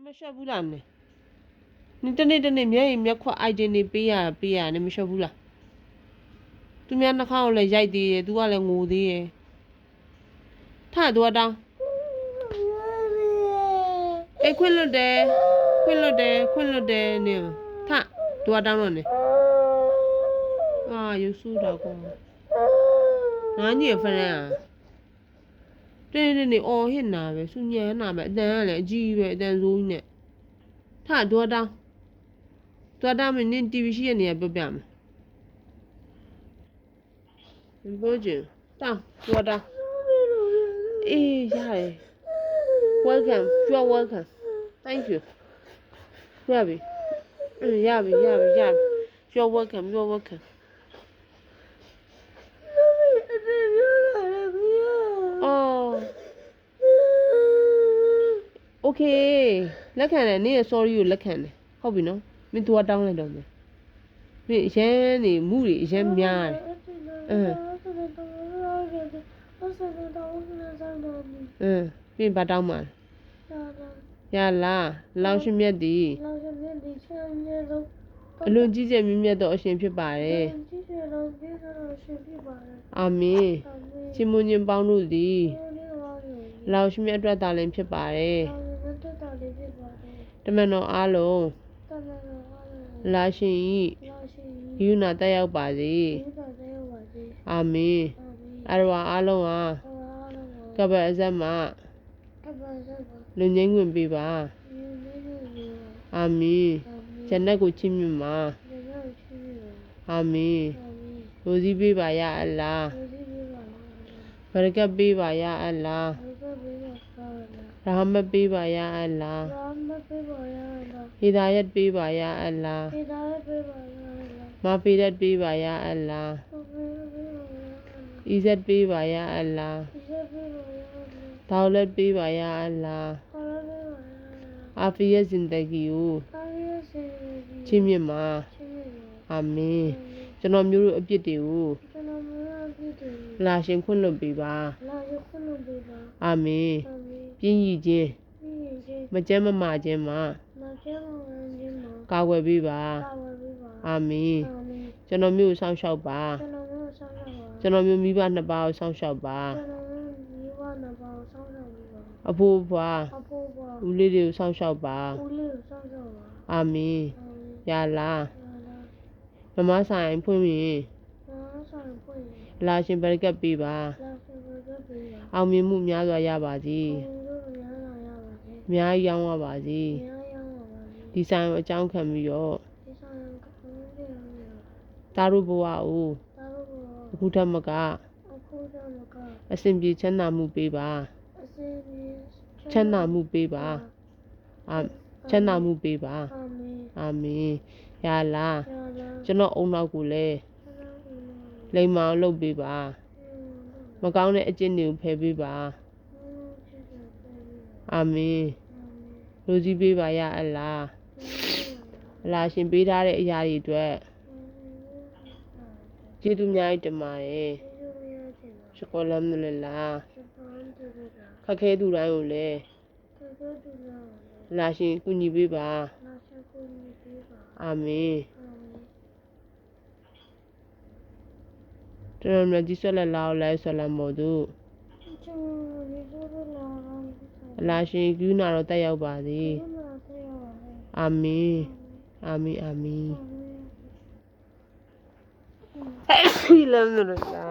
မရှက်ဘူးလားနင်နင်တနေ့မျက်ရည်မျက်ခွက်အိုက်တင်နေပေးရနင်မရှက်ဘူးလားသူများနှာခေါင်းကိုလည်းရိုက်သေးတယ်သူကလည်းငိုသေးတယ်ထသူကတောင်းအေးခွင့်လွတ်တယ်နင်ထသူကတောင်းတော့နင်အာရုပ်ဆူတာကွာငါညင်ဖရန်တင်းနေအော်ဟစ်နာပဲစူညံနာပဲအတန်ကလည်းအကြီးပဲအတန်ဆိုးကြီးနဲ့ထသူကတောင်းမင်းနင် TV ရှိတဲ့နေရာပြပြမယ်ဘိုးကျင်တောင်းသူကတောင်းအေးရတယ် welcome you are welcome thank you ရပြီyou are welcome okay လက်ခံတယ်နင်ရဲ့ sorry ကိုလက်ခံတယ်ဟုတ်ပြီနော်မင်းသူကတောင်းလိုက်တော့မယ်မင်းအရန်နေမှုတွေအရန်များတယ်ပြင်ဘာတောင်းမှာရလားလောက်ရှင်မြတ်ဒီအလွန်ကြီးကျယ်မြင့်မြတ်သောအရှင်ဖြစ်ပါတယ်အာမင်ရှင်မွန်ရှင်ပေါင်းတို့သည်လောက်ရှင်မြတ်အတွက်သာလင်ဖြစ်ပါတယ်တမန်တော်အားလုံးလာရှင်ဤယူနာတက်ရောက်ပါစေအာမင်အရဝါအားလုံးဟာကပ္ပအဇတ်မှာလူငင်းဝင်ပေးပါအာမင်ဂျန်နတ်ကိုချီးမြှင့်ပါအာမင်ရိုစီပေးပါရအလ္လာဘရကတ်ပေးပါရအလ္လာရဟမတ်ပေးပါရအလ္လာဟီဒါယတ်ပေးပါရအလ္လာမာဖီရတ်ပေးပါရအလ္လာအီဇတ်ပေးပါရအလ္လာဒေါလတ်ပေးပါရအလ္လာအာဖီယတ်ဇင်ဒဂီကိုချီးမြှင့်ပါအာမင်ကျွန်တော်မျိုးတို့အပြစ်တွေကိုလာရှင်ခွင့်လွှတ်ပေးပါအာမင်ပြင်းရည်ခြင်းမကြမ်းမမာခြင်းမှာကာကွယ်ပေးပါအာမင်ကျွန်တော်မျိုးဆောင်းလျှောက်ပါကျွန်တော်မျိုးမိဘနှစ်ပါးကိုဆောင်းလျှောက်ပါအဖိုးဖွာဦးလေးတွေကိုဆောင်းလျှောက်ပါအာမင်ရလားမမဆိုင်ဖွင့်ရင်လာရှင်ဘရကတ်ပေးပါအောင်မြင်မှုများစွာရပါစေအများကြီးရောင်းရပါစေဒီဆိုင်ကိုအကြောင်းခံပြီးတော့တာရုဘဝကိုအခုထက်မကအစဉ်ပြေချမ်းသာမှုပေးပါချမ်းသာမှုပေးပါအာမင်ရလားကျွန်တော်အုံနောက်ကိုလည်းလိမ္မာအောင်လုပ်ပေးပါမကောင်းတဲ့အကျင့်တွေကိုဖယ်ပေးပါအာမင်ရိုစီပေးပါရအလ္လာအလာရှင်ပေးထားတဲ့အရာတွေအတွက်ကျေးဇူးများကြီးတင်ပါတယ်ရှုကောလမ်ဒူလလာခက်ခဲသူတိုင်းကိုလည်းအလာရှင်ကူညီပေးပါအာမင်တော်မြတ်ကြီးဆလလာလဟ်ဆလမ်မို့သူအလာရှင်ကူနာတော်တက်ရောက်ပါစေအာမင်အလ်ဟမ်ဒူလလာ